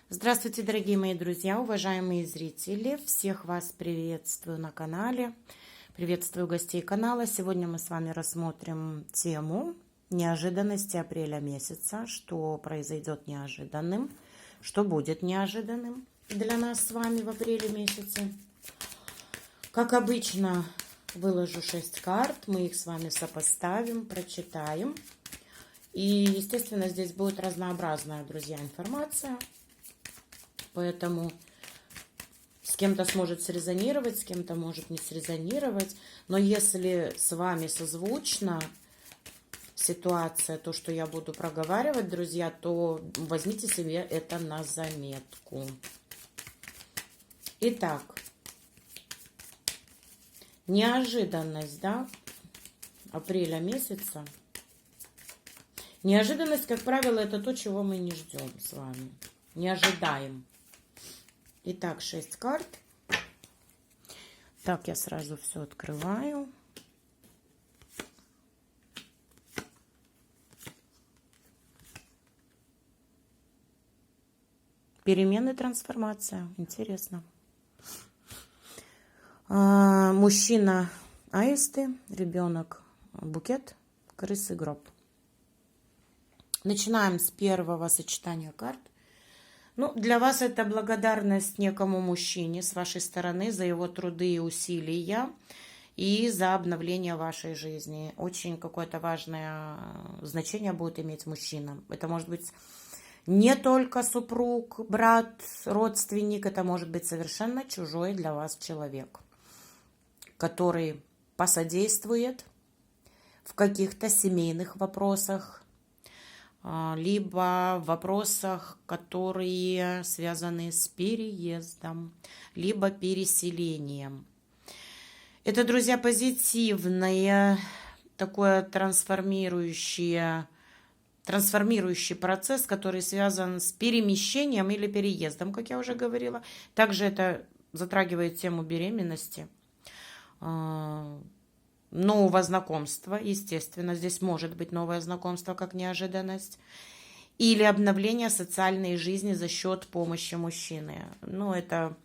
Здравствуйте, дорогие мои друзья, уважаемые зрители. Всех вас приветствую на канале. Приветствую гостей канала. Сегодня мы с вами рассмотрим тему неожиданности апреля месяца. Что произойдет неожиданным, что будет неожиданным для нас с вами в апреле месяце. Как обычно, выложу 6 карт. Мы их с вами сопоставим, прочитаем. И, естественно, здесь будет разнообразная, друзья, информация. Поэтому с кем-то сможет срезонировать, с кем-то может не срезонировать. Но если с вами созвучна ситуация, то, что я буду проговаривать, друзья, то возьмите себе это на заметку. Итак, неожиданность, да, апреля месяца. Неожиданность, как правило, это то, чего мы не ждем с вами, не ожидаем. Итак, 6 карт. Так, я сразу все открываю. Перемены, трансформация. Интересно. Мужчина аисты, ребенок букет, крысы гроб. Начинаем с первого сочетания карт. Ну, для вас это благодарность некому мужчине с вашей стороны за его труды и усилия и за обновление вашей жизни. Очень какое-то важное значение будет иметь мужчина. Это может быть не только супруг, брат, родственник, это может быть совершенно чужой для вас человек, который посодействует в каких-то семейных вопросах, либо в вопросах, которые связаны с переездом, либо переселением. Это, друзья, позитивное, такое трансформирующий процесс, который связан с перемещением или переездом, как я уже говорила. Также это затрагивает тему беременности, нового знакомства, естественно, здесь может быть новое знакомство как неожиданность, или обновление социальной жизни за счет помощи мужчины. Ну, это,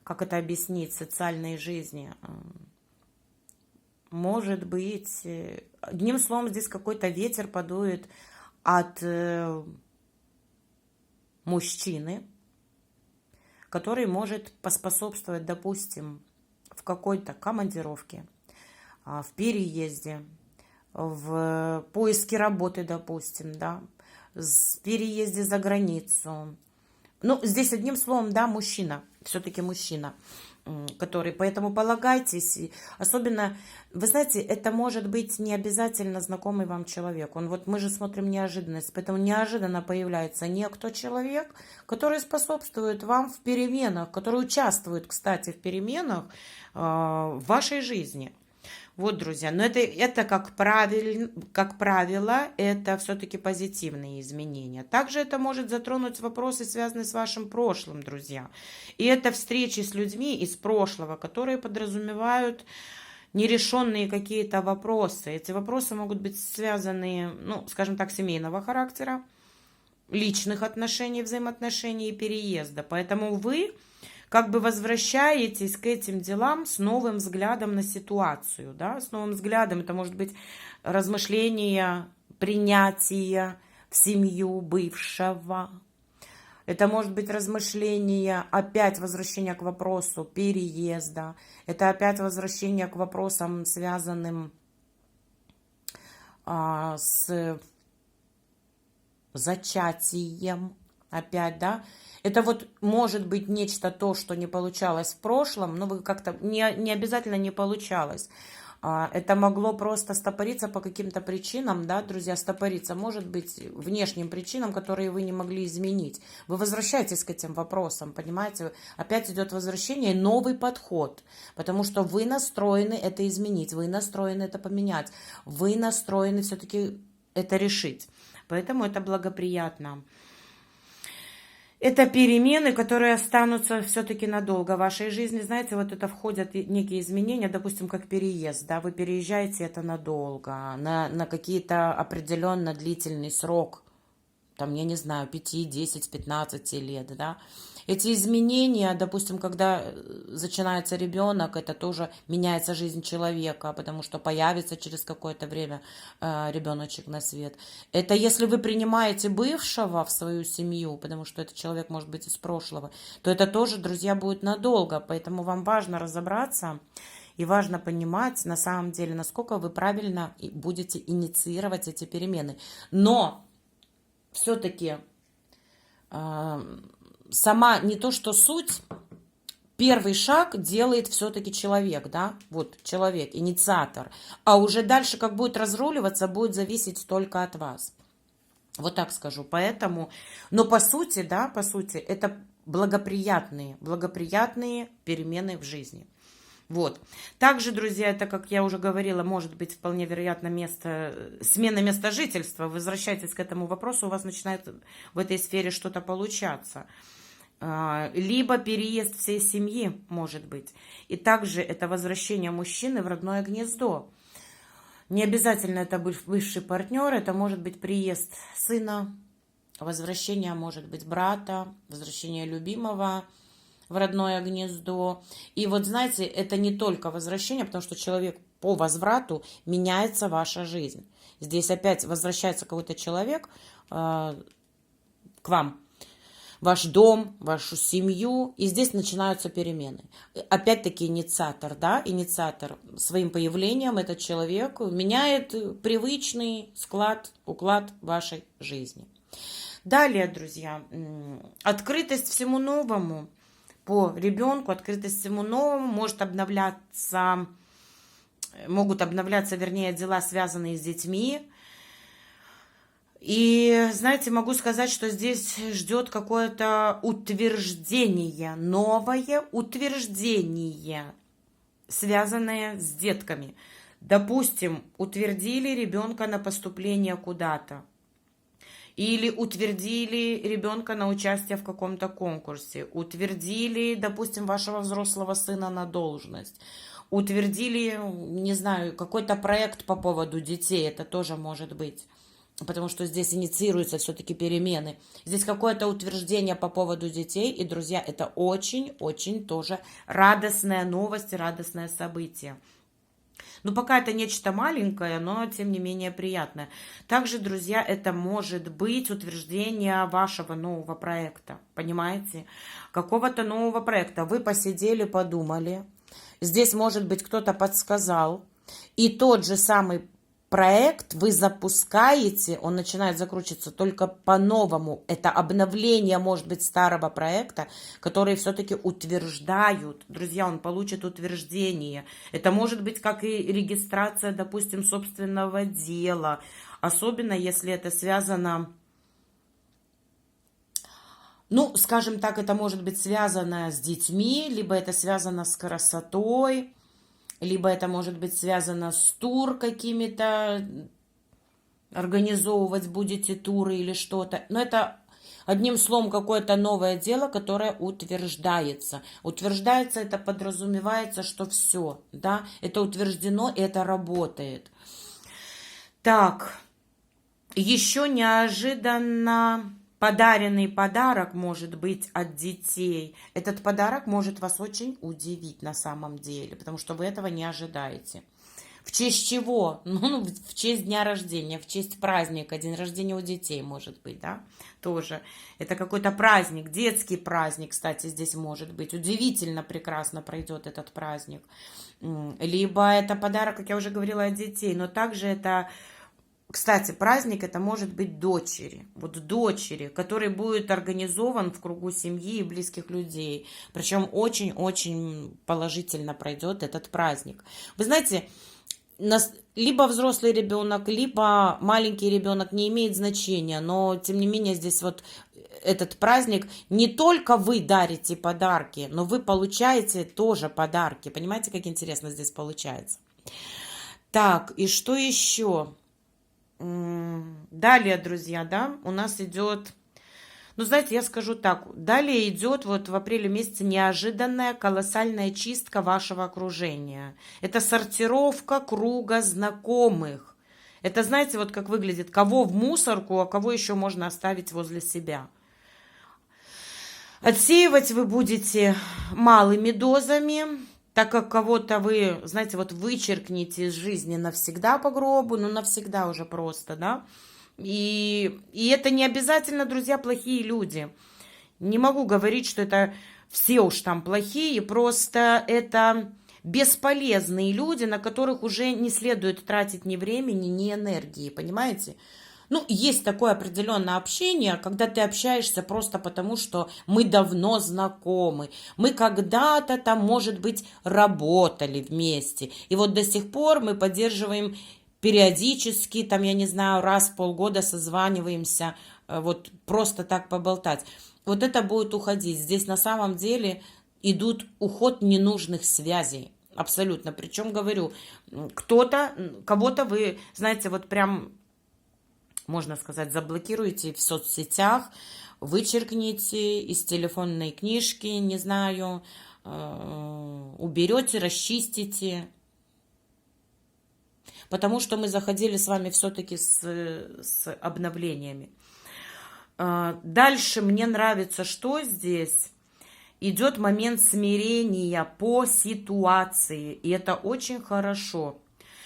как это объяснить, социальной жизни? Может быть, одним словом, здесь какой-то ветер подует от мужчины, который может поспособствовать, допустим, в какой-то командировке, в переезде, в поиске работы, допустим, да, в переезде за границу. Ну, здесь одним словом, да, мужчина, все-таки мужчина, который, поэтому полагайтесь, особенно, вы знаете, это может быть не обязательно знакомый вам человек. Вот мы же смотрим неожиданность, поэтому неожиданно появляется некто человек, который способствует вам в переменах, который участвует, кстати, в переменах в вашей жизни. Вот, друзья, но это как правило, это все-таки позитивные изменения. Также это может затронуть вопросы, связанные с вашим прошлым, друзья. И это встречи с людьми из прошлого, которые подразумевают нерешенные какие-то вопросы. Эти вопросы могут быть связаны, ну, скажем так, семейного характера, личных отношений, взаимоотношений и переезда. Поэтому вы как бы возвращаетесь к этим делам с новым взглядом на ситуацию, да, с новым взглядом. Это может быть размышление, принятие в семью бывшего. Это может быть размышление, опять возвращение к вопросу переезда. Это опять возвращение к вопросам, связанным с зачатием. Опять, да. Это вот может быть нечто то, что не получалось в прошлом, но вы как-то не обязательно не получалось. Это могло просто стопориться по каким-то причинам, да, друзья, стопориться. Может быть внешним причинам, которые вы не могли изменить. Вы возвращаетесь к этим вопросам, понимаете? Опять идет возвращение, новый подход. Потому что вы настроены это изменить, вы настроены это поменять, вы настроены все-таки это решить. Поэтому это благоприятно. Это перемены, которые останутся все-таки надолго в вашей жизни. Знаете, вот это входят некие изменения, допустим, как переезд. Да, вы переезжаете это надолго, на какие-то определенно длительный срок. там, я не знаю, 5, 10, 15 лет, да. Эти изменения, допустим, когда начинается ребенок, это тоже меняется жизнь человека, потому что появится через какое-то время ребеночек на свет. Это если вы принимаете бывшего в свою семью, потому что этот человек может быть из прошлого, то это тоже, друзья, будет надолго. Поэтому вам важно разобраться и важно понимать, на самом деле, насколько вы правильно будете инициировать эти перемены. Но все-таки сама не то, что суть, первый шаг делает все-таки человек, да, вот человек, инициатор, а уже дальше, как будет разруливаться, будет зависеть только от вас. Вот так скажу, поэтому, но по сути, да, по сути, это благоприятные перемены в жизни. Вот. Также, друзья, это, как я уже говорила, может быть вполне вероятно смена места жительства. Возвращайтесь к этому вопросу, у вас начинает в этой сфере что-то получаться. Либо переезд всей семьи, может быть. И также это возвращение мужчины в родное гнездо. Не обязательно это бывший партнер, это может быть приезд сына, возвращение, может быть, брата, возвращение любимого в родное гнездо. И вот, знаете, это не только возвращение, потому что человек по возврату меняется ваша жизнь. Здесь опять возвращается какой-то человек к вам, ваш дом, вашу семью, и здесь начинаются перемены. Опять-таки инициатор, да, инициатор своим появлением, этот человек меняет привычный уклад вашей жизни. Далее, друзья, открытость всему новому по ребенку, открытость всему новому, могут обновляться, вернее, дела, связанные с детьми. И, знаете, могу сказать, что здесь ждет какое-то утверждение, новое утверждение, связанное с детками. Допустим, утвердили ребенка на поступление куда-то. Или утвердили ребенка на участие в каком-то конкурсе. Утвердили, допустим, вашего взрослого сына на должность. Утвердили, не знаю, какой-то проект по поводу детей. Это тоже может быть. Потому что здесь инициируются все-таки перемены. Здесь какое-то утверждение по поводу детей. И, друзья, это очень-очень тоже радостная новость, радостное событие. Ну, пока это нечто маленькое, но, тем не менее, приятное. Также, друзья, это может быть утверждение вашего нового проекта. Понимаете? Какого-то нового проекта. Вы посидели, подумали. Здесь, может быть, кто-то подсказал. И тот же самый проект вы запускаете, он начинает закручиваться только по-новому. Это обновление, может быть, старого проекта, который все-таки утверждают. Друзья, он получит утверждение. Это может быть как и регистрация, допустим, собственного дела. Особенно, если это связано... Ну, скажем так, это может быть связано с детьми, либо это связано с красотой, либо это может быть связано с тур какими-то, организовывать будете туры или что-то. Но это, одним словом, какое-то новое дело, которое утверждается. Утверждается, это подразумевается, что все, да, это утверждено, и это работает. Так, еще неожиданно... Подаренный подарок может быть от детей. Этот подарок может вас очень удивить на самом деле, потому что вы этого не ожидаете. В честь чего? Ну, в честь дня рождения, в честь праздника. День рождения у детей может быть, да? Тоже. Это какой-то праздник, детский праздник, кстати, здесь может быть. Удивительно прекрасно пройдет этот праздник. Либо это подарок, как я уже говорила, от детей, но также это... Кстати, праздник это может быть дочери. Вот дочери, который будет организован в кругу семьи и близких людей. Причем очень-очень положительно пройдет этот праздник. Вы знаете, либо взрослый ребенок, либо маленький ребенок, не имеет значения. Но, тем не менее, здесь вот этот праздник, не только вы дарите подарки, но вы получаете тоже подарки. Понимаете, как интересно здесь получается? Так, и что еще? Далее, друзья, да, у нас идет, ну, знаете, я скажу так, далее идет вот в апреле месяце неожиданная колоссальная чистка вашего окружения. Это сортировка круга знакомых. Это, знаете, вот как выглядит, кого в мусорку, а кого еще можно оставить возле себя. Отсеивать вы будете малыми дозами, так как кого-то вы, знаете, вот вычеркните из жизни навсегда по гробу, ну навсегда уже просто, да. И это не обязательно, друзья, плохие люди. Не могу говорить, что это все уж там плохие, просто это бесполезные люди, на которых уже не следует тратить ни времени, ни энергии, понимаете? Ну, есть такое определенное общение, когда ты общаешься просто потому, что мы давно знакомы, мы когда-то там, может быть, работали вместе, и вот до сих пор мы поддерживаем периодически, там, я не знаю, раз в полгода созваниваемся, вот просто так поболтать. Вот это будет уходить. Здесь на самом деле идут уход ненужных связей. Абсолютно. Причем, говорю, кого-то вы, знаете, вот прям, можно сказать, заблокируете в соцсетях, вычеркните из телефонной книжки, не знаю, уберете, расчистите. Потому что мы заходили с вами все-таки с обновлениями. Дальше мне нравится, что здесь идет момент смирения по ситуации. И это очень хорошо,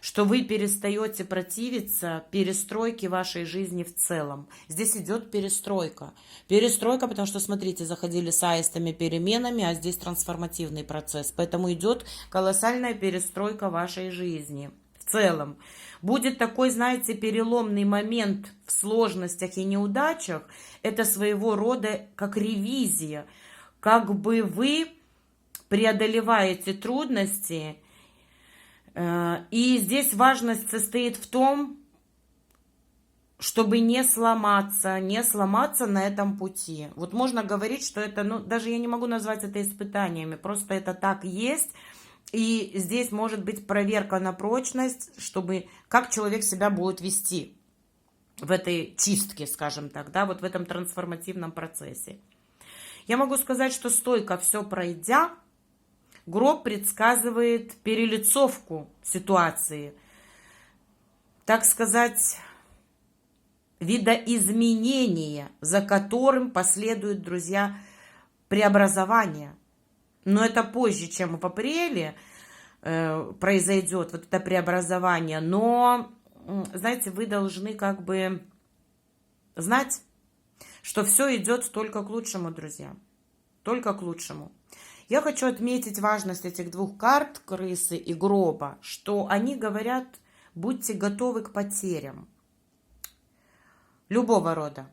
что вы перестаете противиться перестройке вашей жизни в целом. Здесь идет перестройка. Перестройка, потому что, смотрите, заходили с аистами, переменами, а здесь трансформативный процесс. Поэтому идет колоссальная перестройка вашей жизни в целом. Будет такой, знаете, переломный момент в сложностях и неудачах. Это своего рода как ревизия. Как бы вы преодолеваете трудности. И здесь важность состоит в том, чтобы не сломаться на этом пути. Вот можно говорить, что это, ну, даже я не могу назвать это испытаниями, просто это так есть. И здесь может быть проверка на прочность, чтобы как человек себя будет вести в этой чистке, скажем так, да, вот в этом трансформативном процессе. Я могу сказать, что стойко все пройдя, гроб предсказывает перелицовку ситуации, так сказать, видоизменения, за которым последует, друзья, преобразование. Но это позже, чем в апреле произойдет вот это преобразование. Но, знаете, вы должны как бы знать, что все идет только к лучшему, друзья. Только к лучшему. Я хочу отметить важность этих двух карт, крысы и гроба, что они говорят, будьте готовы к потерям. Любого рода,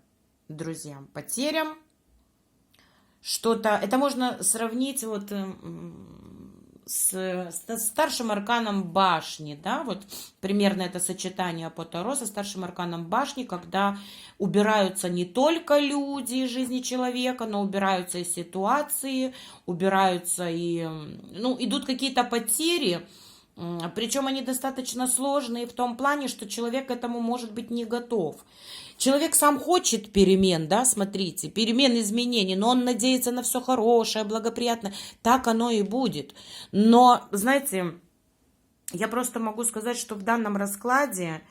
друзья, потерям. Что-то, это можно сравнить вот с старшим арканом башни, да, вот примерно это сочетание по Таро со старшим арканом башни, когда убираются не только люди из жизни человека, но убираются и ситуации, убираются и, ну, идут какие-то потери, причем они достаточно сложные в том плане, что человек к этому может быть не готов. Человек сам хочет перемен, да, смотрите, перемен, изменений, но он надеется на все хорошее, благоприятное. Так оно и будет. Но, знаете, я просто могу сказать, что в данном раскладе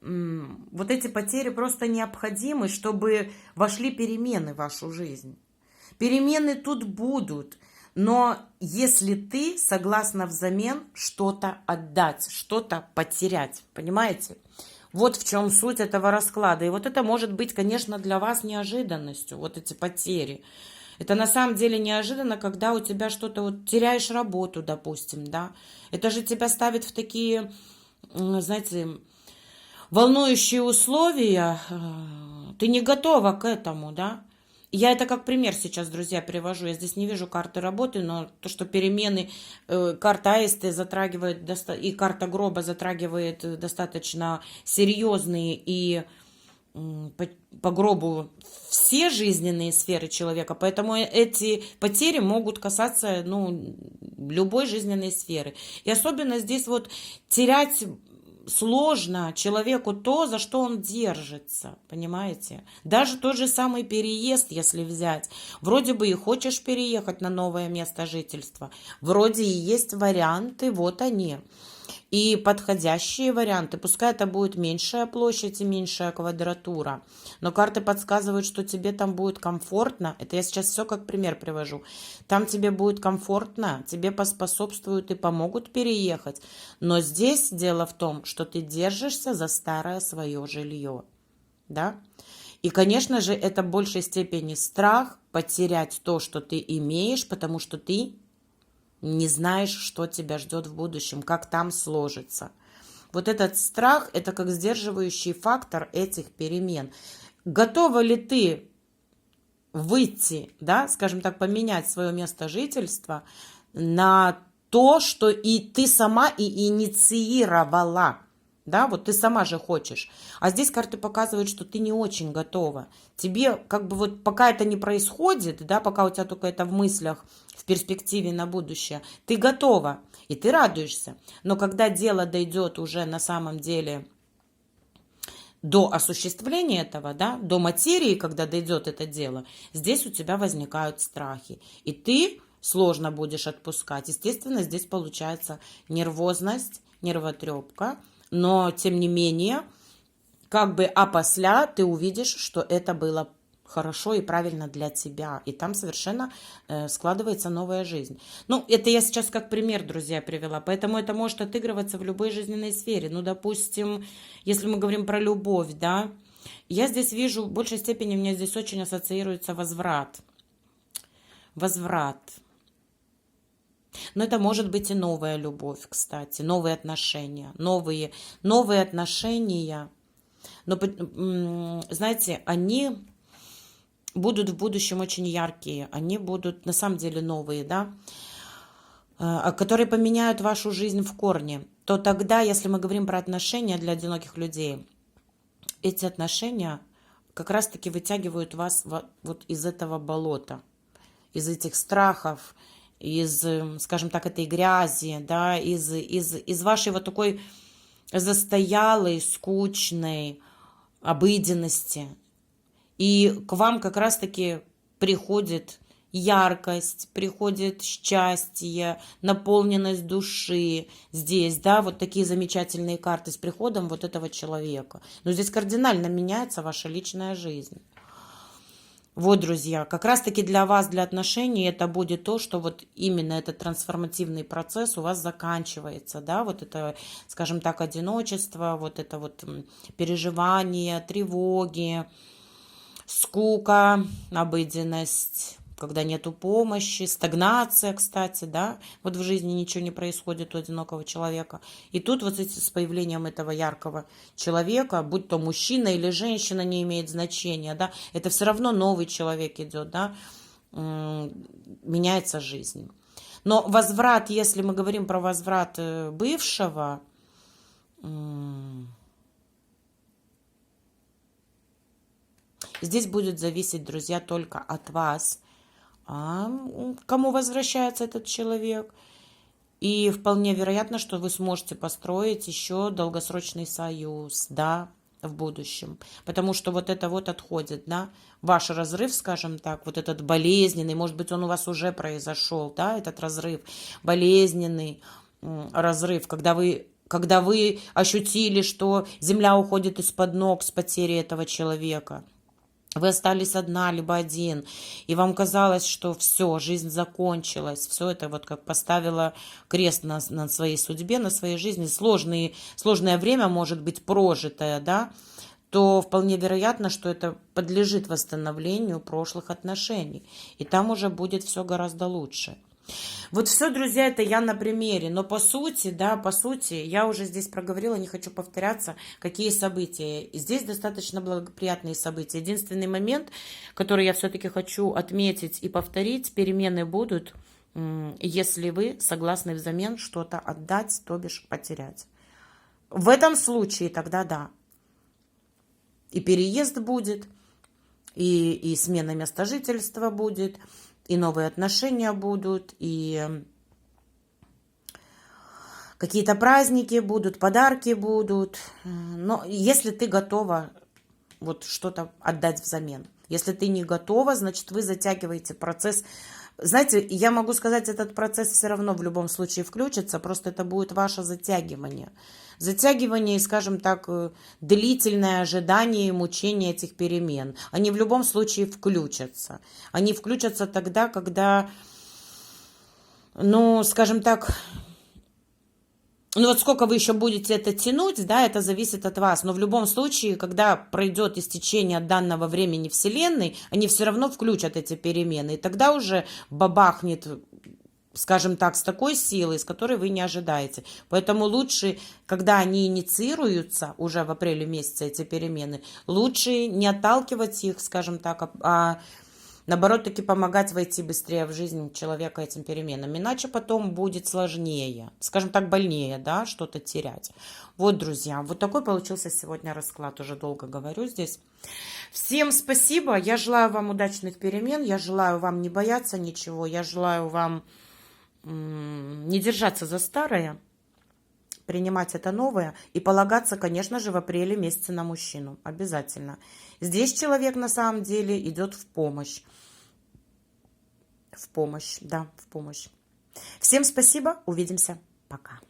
вот эти потери просто необходимы, чтобы вошли перемены в вашу жизнь. Перемены тут будут. Но если ты согласна взамен что-то отдать, что-то потерять, понимаете? Вот в чем суть этого расклада. И вот это может быть, конечно, для вас неожиданностью, вот эти потери. Это на самом деле неожиданно, когда у тебя что-то, вот теряешь работу, допустим, да. Это же тебя ставит в такие, знаете, волнующие условия. Ты не готова к этому, да. Я это как пример сейчас, друзья, привожу. Я здесь не вижу карты работы, но то, что перемены, карта Аисты затрагивает, и карта гроба затрагивает достаточно серьезные и по гробу все жизненные сферы человека. Поэтому эти потери могут касаться, ну, любой жизненной сферы. И особенно здесь вот терять сложно человеку то, за что он держится, понимаете? Даже тот же самый переезд, если взять. Вроде бы и хочешь переехать на новое место жительства, вроде и есть варианты, вот они. И подходящие варианты, пускай это будет меньшая площадь и меньшая квадратура, но карты подсказывают, что тебе там будет комфортно. Это я сейчас все как пример привожу. Там тебе будет комфортно, тебе поспособствуют и помогут переехать. Но здесь дело в том, что ты держишься за старое свое жилье. Да? И, конечно же, это в большей степени страх потерять то, что ты имеешь, потому что ты не знаешь, что тебя ждет в будущем, как там сложится. Вот этот страх – это как сдерживающий фактор этих перемен. Готова ли ты выйти, да, скажем так, поменять свое место жительства на то, что и ты сама и инициировала? Да, вот ты сама же хочешь. А здесь карты показывают, что ты не очень готова. Тебе как бы вот пока это не происходит, да, пока у тебя только это в мыслях, в перспективе на будущее, ты готова и ты радуешься. Но когда дело дойдет уже на самом деле до осуществления этого, да, до материи, когда дойдет это дело, здесь у тебя возникают страхи. И ты сложно будешь отпускать. Естественно, здесь получается нервозность, нервотрепка. Но, тем не менее, как бы опосля ты увидишь, что это было хорошо и правильно для тебя. И там совершенно складывается новая жизнь. Ну, это я сейчас как пример, друзья, привела. Поэтому это может отыгрываться в любой жизненной сфере. Ну, допустим, если мы говорим про любовь, да, я здесь вижу, в большей степени у меня здесь очень ассоциируется возврат. Возврат. Но это может быть и новая любовь, кстати, новые отношения, новые отношения. Но, знаете, они будут в будущем очень яркие, они будут на самом деле новые, да, которые поменяют вашу жизнь в корне. То тогда, если мы говорим про отношения для одиноких людей, эти отношения как раз-таки вытягивают вас вот из этого болота, из этих страхов, из, скажем так, этой грязи, да, из вашей вот такой застоялой, скучной обыденности. И к вам как раз-таки приходит яркость, приходит счастье, наполненность души. Здесь, да, вот такие замечательные карты с приходом вот этого человека. Но здесь кардинально меняется ваша личная жизнь. Вот, друзья, как раз-таки для вас, для отношений это будет то, что вот именно этот трансформативный процесс у вас заканчивается, да, вот это, скажем так, одиночество, вот это вот переживания, тревоги, скука, обыденность, когда нету помощи, стагнация, кстати, да, вот в жизни ничего не происходит у одинокого человека. И тут вот с появлением этого яркого человека, будь то мужчина или женщина, не имеет значения, да, это все равно новый человек идет, да, меняется жизнь. Но возврат, если мы говорим про возврат бывшего, здесь будет зависеть, друзья, только от вас, кому возвращается этот человек. И вполне вероятно, что вы сможете построить еще долгосрочный союз, да, в будущем. Потому что вот это вот отходит, да, ваш разрыв, скажем так, вот этот болезненный, может быть, он у вас уже произошел, да, этот разрыв, болезненный разрыв, когда вы ощутили, что земля уходит из-под ног с потери этого человека. Вы остались одна, либо один, и вам казалось, что все, жизнь закончилась, все это вот как поставило крест на своей судьбе, на своей жизни, сложное время может быть прожитое, да, то вполне вероятно, что это подлежит восстановлению прошлых отношений, и там уже будет все гораздо лучше. Вот все, друзья, это я на примере, но по сути, да, по сути, я уже здесь проговорила, не хочу повторяться, какие события. И здесь достаточно благоприятные события. Единственный момент, который я все-таки хочу отметить и повторить, перемены будут, если вы согласны взамен что-то отдать, то бишь потерять. В этом случае тогда да. И переезд будет, и смена места жительства будет, и новые отношения будут, и какие-то праздники будут, подарки будут. Но если ты готова вот что-то отдать взамен. Если ты не готова, значит, вы затягиваете процесс. Знаете, я могу сказать, этот процесс все равно в любом случае включится, просто это будет ваше затягивание. Затягивание и, скажем так, длительное ожидание и мучение этих перемен. Они в любом случае включатся. Они включатся тогда, когда, ну, скажем так, ну вот сколько вы еще будете это тянуть, да, это зависит от вас. Но в любом случае, когда пройдет истечение данного времени Вселенной, они все равно включат эти перемены. И тогда уже бабахнет, скажем так, с такой силой, с которой вы не ожидаете. Поэтому лучше, когда они инициируются уже в апреле месяце, эти перемены, лучше не отталкивать их, скажем так, а наоборот, таки помогать войти быстрее в жизнь человека этим переменам. Иначе потом будет сложнее, скажем так, больнее, да, что-то терять. Вот, друзья, вот такой получился сегодня расклад. Уже долго говорю здесь. Всем спасибо. Я желаю вам удачных перемен. Я желаю вам не бояться ничего. Я желаю вам не держаться за старое, принимать это новое и полагаться, конечно же, в апреле месяце на мужчину. Обязательно. Здесь человек на самом деле идет в помощь. В помощь, да, в помощь. Всем спасибо. Увидимся. Пока.